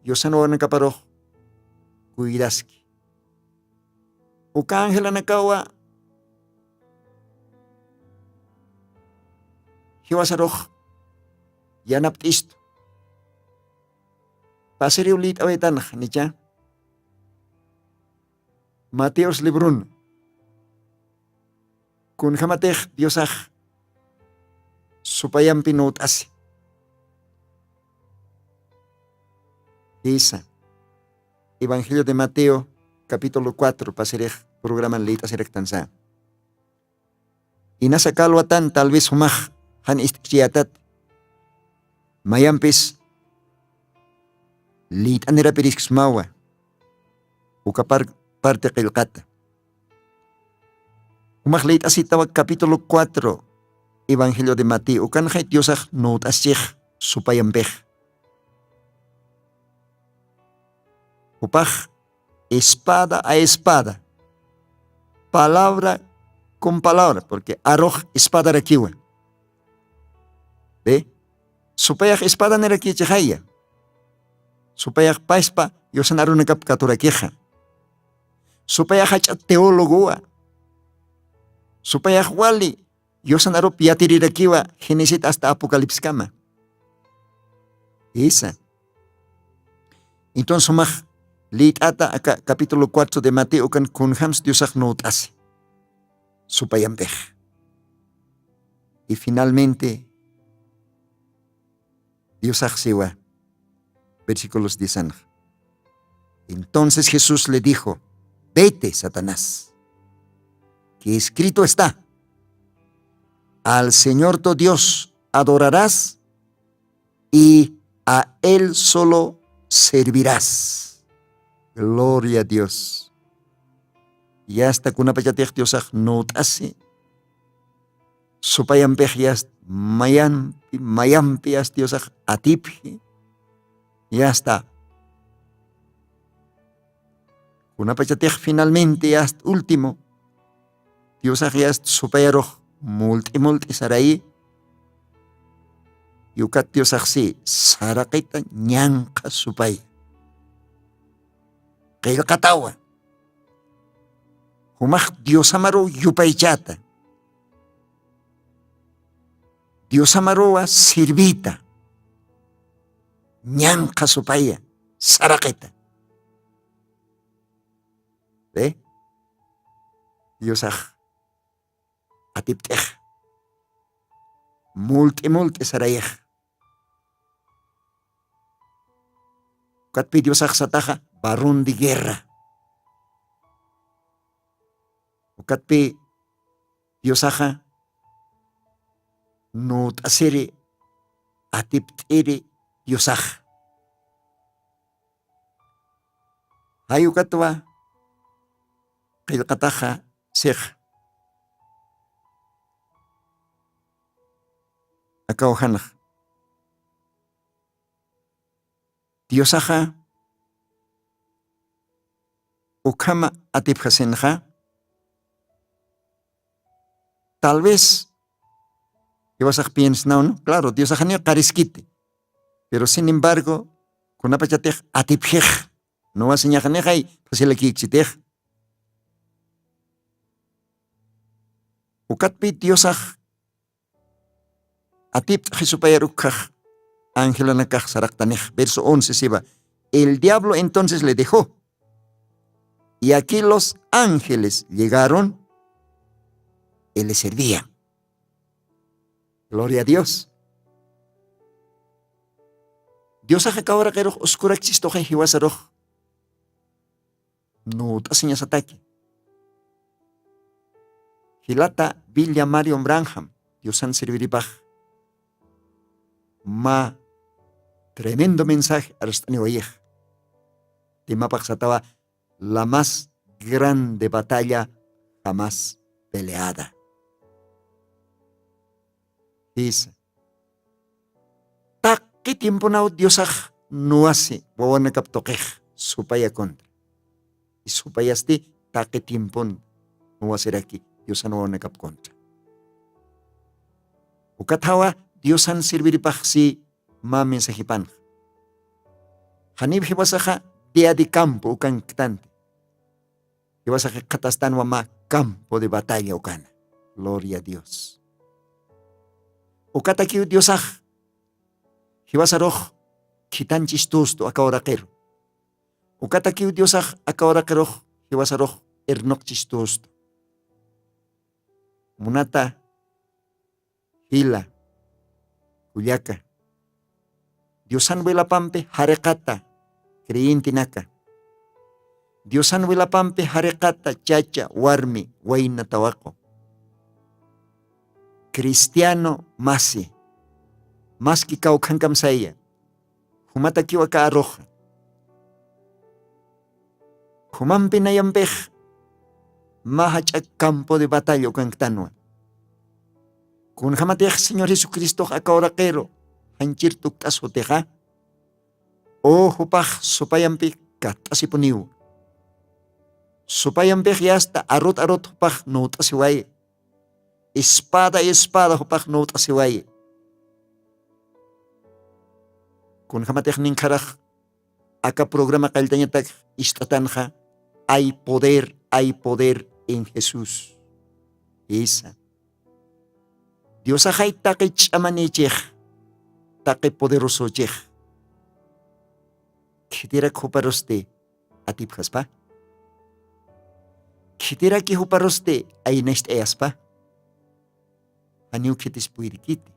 Diosan o nakaparoh, kuidaski. Uka angela nakawa, hiwasaroh, yanap isto. Paseriu lit awetan nicha. Mateos librun. Kun hamateh Diosaj supayam pinut asi. Isa. Evangelio de Mateo, capítulo 4, paserej programa lit aserek tansa. Inasa kalwatan tal vez humah han istiyatat. Mayampis lit anera perismawa. Ukapar parte qilqata. Humah lit asitawag capítulo 4, Evangelio de Mateo. Ukan hay Diosaj not asyik supayampeh. Upaj espada a espada. Palabra con palabra, porque aroj espada rakiwa. ¿Ve? Supayaj espada nera kichahaya. Supayaj paispa yosan kap katurakeja. Supayaj hachat teólogoa. Supayaj wali yosan aro piatirirakiwa Génesis hasta Apocalipsis kama. Esa. Entonces maj lit ata acá capítulo 4 de Mateo kan kunhams Diosaj not hace. Supayambej. Y finalmente Diosaj siwa. Versículos 10. Entonces Jesús le dijo: vete, Satanás, que escrito está: al Señor tu Dios adorarás y a Él solo servirás. Gloria a Dios. Y hasta que una payatech Diosaj no hace. Supayambej yast mayampi yast Diosaj atipji. Ya está. Una pachatej finalmente ya último. Dios ya supayaroj multi sarai. Yukat Dios si sarakita ñanka supay. Qilqatawa. Humaj Dios amaro yupaychata. Dios amaroa sirvita. Ñanqa supaya, sarakita. ¿Ve? Diosaj atiptej. Multi sarayej. Katpi Diosaj sataja barón de guerra. Katpi Diosaja no tasere atiptere Diosaj. Ayukatwa qilqataja sej. Akawhanaj. Diosaja ukama atipjasenja. Tal vez Diosaj piensa, no, claro, Diosaja ni karisquite. Pero sin embargo, con una pachatej atipjej, no va a señalar nejay, pues el aquí exitej. Ukatpi Diosaj atip Jesupayarukaj, Ángela nakaj saraktanej, verso 11 se va. El diablo entonces le dejó. Y aquí los ángeles llegaron y le servían. Gloria a Dios. Dios ha ahora que oscura existo que hiwasaroj. No te señas ataque. Hilata Villa Marion Branham. Dios han serviripaj. Ma tremendo mensaje arstani oyej. Timapaj sataba la más grande batalla jamás peleada. Dice. ¿Qué tiempo Diosaj no hace? Wawana kaptokej supaya contra. Y supayasti qué tiempo no va a ser aquí. Dios no wawana kap contra. Ukatawa Dios han serviripaj si ma mensajipan. Hanib hibasaja día de campo ukan ktante. Hibasaja katastan wama campo de batalla ukana. Gloria a Dios. Ukataki Diosaj Hiwasaroj kitan chistusto akaoraqero. Ukatakiw Diosaq akaoraqero hiwasaroj ernok chistusto. Munata hila kullaka. Diosan wilapampe harekata creyintinaka. Diosan wilapampe harekata chacha warmi wayna tawako. Cristiano masi maski kawkhankam saya humata kiwa ka arroja humampi nayampej mahachak campo de batalla kantanwa kun hamatej Señor Jesucristo akaoraqero hanchir tuktas hoteja o hupaj supayampi katasipuniw supayampi yasta arot hupaj notasiwaye espada hupaj notasiwaye kun hamatej ninkaraj aka programa kaltañatak istatanja hay poder en Jesús. Esa. Dios ajay take chamanechej, take poderoso chej. Kitira kuparoste atipjaspa. Kitira ki huparoste ay next easpa. Aniu kitis puirikiti,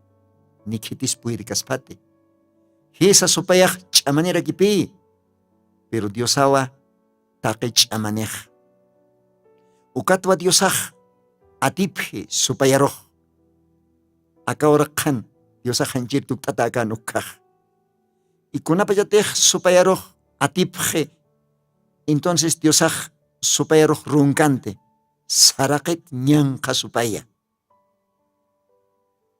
ni kitis puirikaspate. Hisa supayaj chamanera kipi, pero Dios awa take chamanej. Ukatwa Diosaj atipje supayaroj. Akaorakan Diosaj hanchir tuktatakan ukaj. Y kunapayatej supayaroj atipje. Entonces Diosaj supayaroj runkante. Sarakit ñanqa supaya.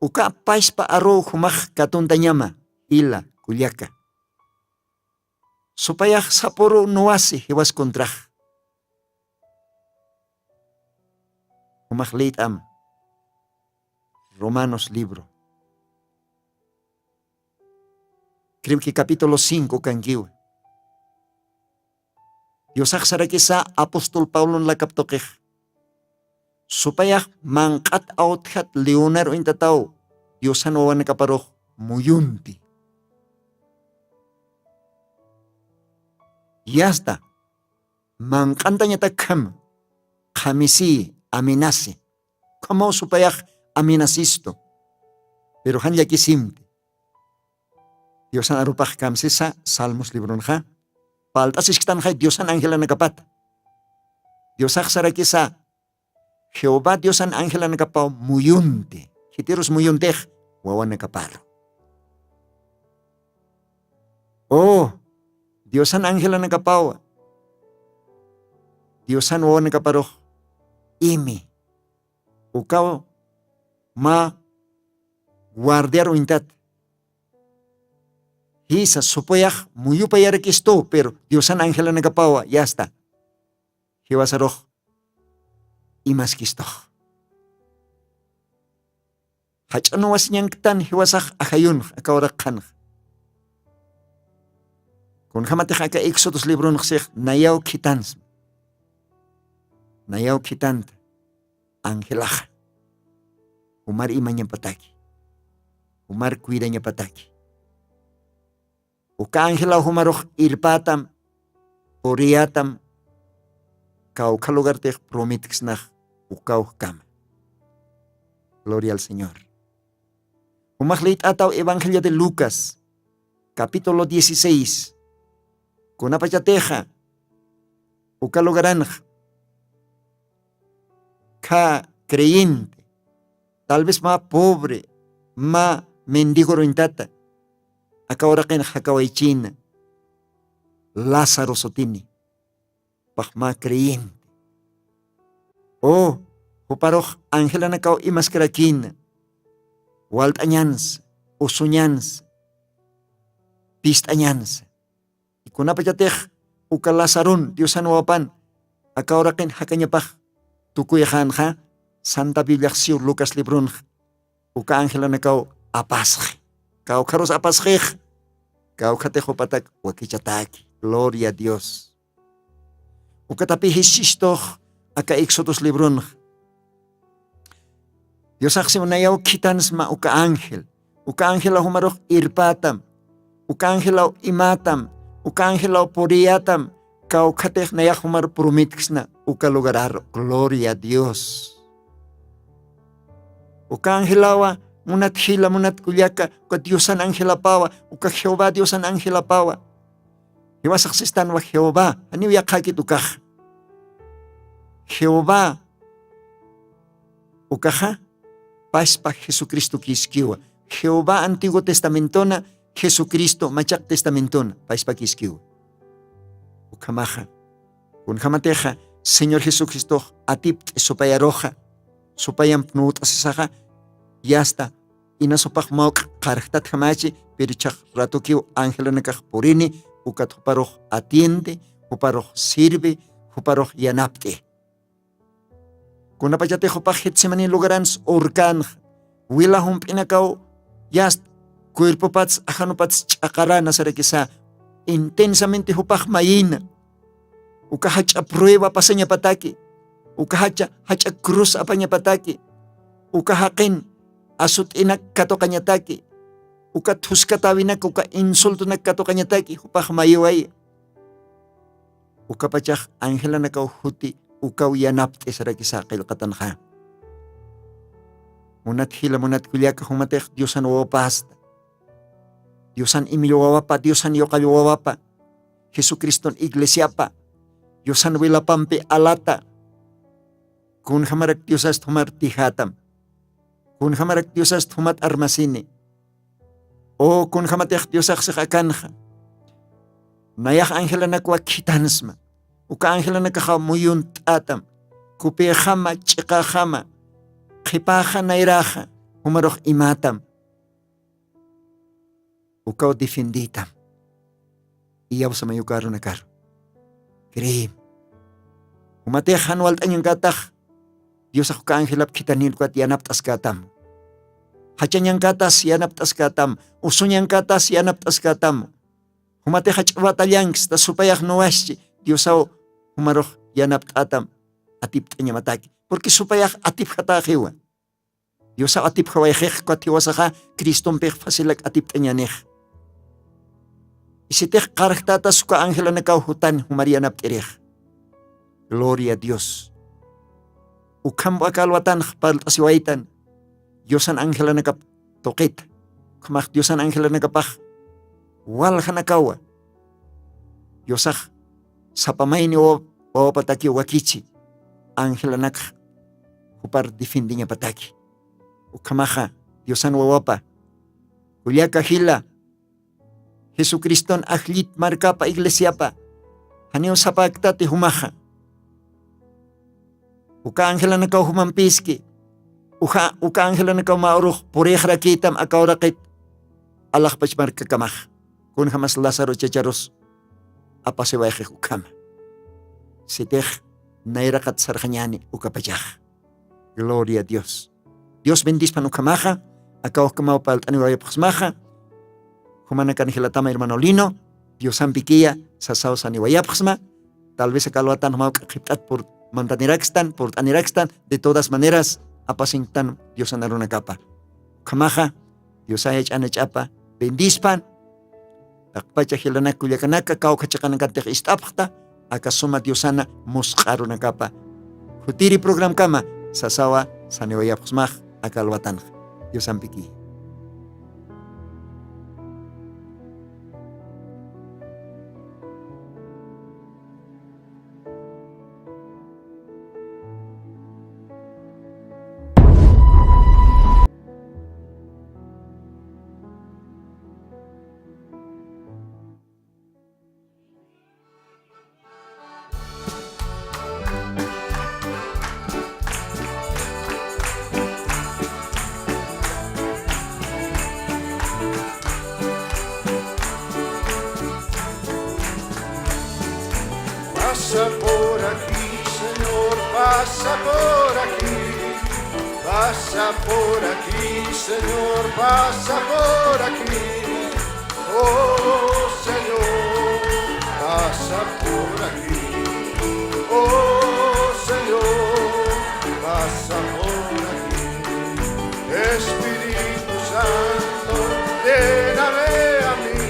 Uka paispa aro humaj katuntañama ila kullaka. Supayaj saporo nuasi hiwas kontraj. Humaj leit am. Romanos libro. Creo que capítulo 5 kangiwa. Diosaj sarakisa apóstol Paulo la kaptokej. Supayaj mankat authat Leonardo intatao. Diosan wawan kaparoj muyunti. Yasta mankantaña takam kamisi amenase. Como supayaj amenasisto. Pero han yakisimte. Diosan arupaj kamsisa Salmos libronja. Paltas isktanjay Diosan ángela nakapata. Diosaj sarakisa Jehová Diosan ángela nakapao muyunte. Hitiros muyuntej wawan nakaparo. Oh, Diosan ángela nakapao. Diosan wawan nakaparo. Imi. Ukaw ma guardiar intat. Hisa supayaj muyupayar kisto, pero Diosan ángela nakapao, ya está. Hiwasaroj imas kisto. Hachano was nyangtan hiwasaj ahayun akaorakan. Kun hamatej aka Éxodos libro nxej nayaw kitans. Nayaw kitant angelaj. Umar imanya pataki. Umar cuidanya pataki. Uka angela humaroj irpatam poriatam kau kalugartej promitixnaj ukau kama. Gloria al Señor. Umajleit ataw Evangelio de Lucas, capítulo 16. Kunapachateja, ukalugaranj, ka creyente, tal vez más pobre, más mendigo rointata, akaoraken hakawaichina, Lázaro sotini, pahma creyente. Oh, huparoj ángela nakao imaskarakin, walt anyans, usunyans, pist anyans. Y kunapayatej, uka Lazaron, Diosan wapan, akaoraken hakanyapaj, tukuyajanja, Santa Biblia siur Lucas libron, uka ángela nakao apasj, kao karos apasjej, kao katejo patak, wakichataki, gloria a Dios. Uka tapihishistoj, aka Éxodos libron, Dios aksim nayaw kitansma uka ángel ahumaroj irpatam, uka angelao imatam, uka angelao poriatam, kaukatej nayahumar promitxna, uka lugarar, gloria a Dios. Uka angelawa, munat hila, munat kuliaka, uka Diosan angela pawa, uka Jehová Diosan angela pawa. Iwasaksistan wa Jehová, aniw yakakit ukaj. Jehová, ukaja, paspa Jesucristo kiskiwa. Jehová Antiguo Testamentona, Jesucristo Machak Testamentona, paspa kiskiwa. Ukamaja, kunjamateja, Señor Jesucristo, atip sopayaroja, sopayam pnut asisaja, yasta, ina sopaj mauk karjtat jamachi, pero chak ratokiw ángela nakaj porini, ukat huparoj atiende, huparoj sirve, huparoj yanapte. Kunapayate hupaj Getsemani lugarans orkan, wila humpinakaw, yast, cuerpo pats, ajanupats chakarana sarakisa, intensamente hupaj mayina, ukahacha prueba pasanya pataki, ukahacha cruz apanya pataki, ukahakin asut inak kato kanyataki, ukat huskatawinak uka insulto nak kato kanyataki, hupaj mayuay, ukapachak angela nakaw huti, ukaw yanapte sarakisa kailkatanha. Munat hila munat kuliaka humatek Diosan wawapasta, Diosan imiwawapa, Diosan yokalwawapa, Jesucriston iglesia pa, Diosan wilapampi alata, kun hamarak Diosas tumar tihatam, kun hamarak Diosas tumat armasini, o kun hamatek Diosak sakakanha, nayak angela nakwa kitansma, uka angela nakahamuyun tatam, kupehama chikahama, kipaha nairaha, humarok imatam, ukaw defenditam, iyaw sa mayukaro na karo. Krim, humatehan walt anyang katah, Diyos ako kaanghilap kitanin ko at yanap tas katam. Hatyan yang katas yanap tas katam, usun yang katas yanap tas katam. Humatehach watalyangs tas supayak nuwaschi, Diyos ako humarok yanap tatam, atip tanya mataki. Porque supayak atip katakiwa. Diyos ako atip kawayhek ko at hiwasaka, Kristong pek fasilak atip tanya nek. Isitek karaktata suka anghela nakauhutan humarianap tirih. Gloria a Dios. Ukam akalwatan khpal asiwaitan. Diyosan anghela nakap tokit. Kamak Diyosan anghela nakapah. Wal hanakawa. Diyosak sa pamay ni o pataki wakichi. Anghela nak hupar defendi niya pataki. Ukamaha Diyosan wawapa. Kuliaka hila. Jesucriston ahlit marka pa iglesia pa. Hanyo sa pagtati humaha. Uka angela nakaw humampiski. Uka angela nakaw mauruh purih rakitam akaw rakit. Allah pach marka kamah. Kun hamas Lazaro chacharos. Apa sewayhe ukama. Siteh nairakat sarhanyani ukapachah. Gloria a Dios. Dios bendispan ukamaha. Akaw kamaw palt aniwayapasmaha. Humanakan hilatama hermano Lino, Dios ampiquia, sasao saniwayapxma, tal vez acaluatan humau kiptat por mantaniraxtan, por taniraxtan, de todas maneras, apasintan Dios anaruna capa. Kamaja, Dios ayach anachapa, bendispan, akpacha hilanak kuyakanaka, kau kachakanakantech istapta, akasuma Diosana muskaruna capa. Hutiri program kama, sasawa saniwayapxma, acaluatan, Dios ampiquia. Pasa por aquí, Señor, pasa por aquí. Pasa por aquí, Señor, pasa por aquí. Oh, Señor, pasa por aquí. Oh, Señor, pasa por aquí. Espíritu Santo, lléname a mí.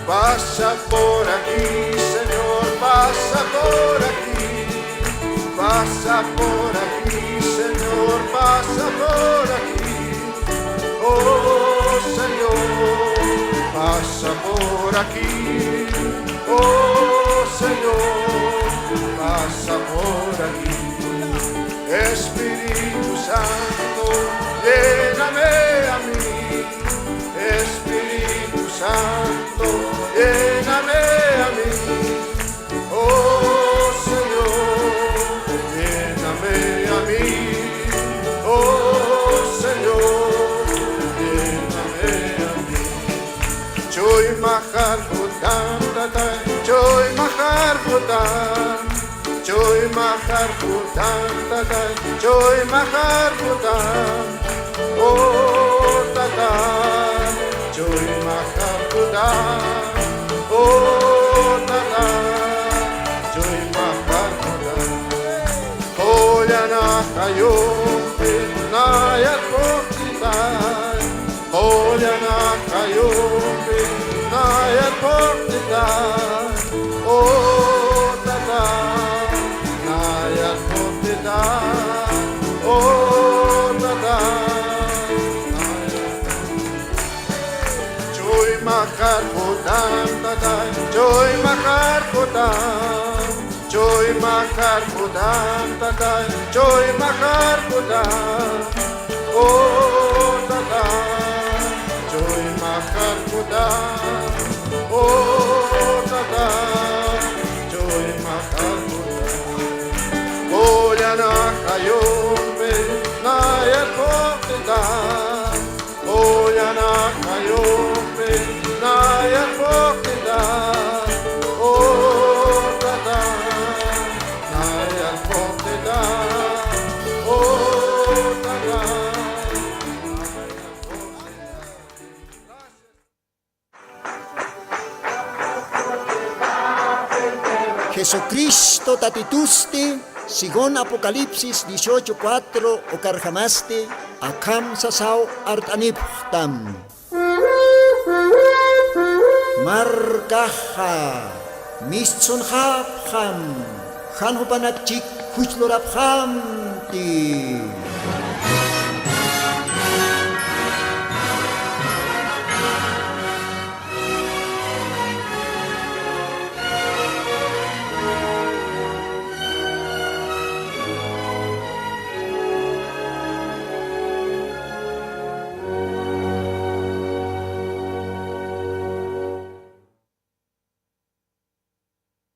pasa por aquí, Señor, pasa por aquí, pasa por aquí, Señor, pasa por aquí. Oh Señor, pasa por aquí. Oh Señor, pasa por aquí. Espíritu Santo, lléname a mí. Espíritu Santo, lléname a mí. Oh Señor, lléname a mí. Oh Señor, lléname a mí. Choy mahar hutan tata, choy mahar hutan, choy mahar hutan tata, choy mahar hutan. Oh tata, choy mahar hutan. Oh tata, choy mahar hutan. Hoyana kayompe nayat portitan. Hoyana kayompe nayat portitan. Oh tata, nayat portitan. Oh tata, choy mahar hutan tata, choy mahar hutan, choy mahar hutan tata, choy mahar hutan. Oh tata, choy mahar hutan. Oh tata, choy mahar hutan. Hoyana kayompe nayat portitan. Hoyana kayompe nayat portitan. Oh tata, nayat portitan. Oh tata, nayat portitan. Jesucristo tatituste, sigon Apocalipsis 18:4 o karjamaste, akam sasao artaniptam. Markaha, misun hapham, hanhupanachik hujloraphamti.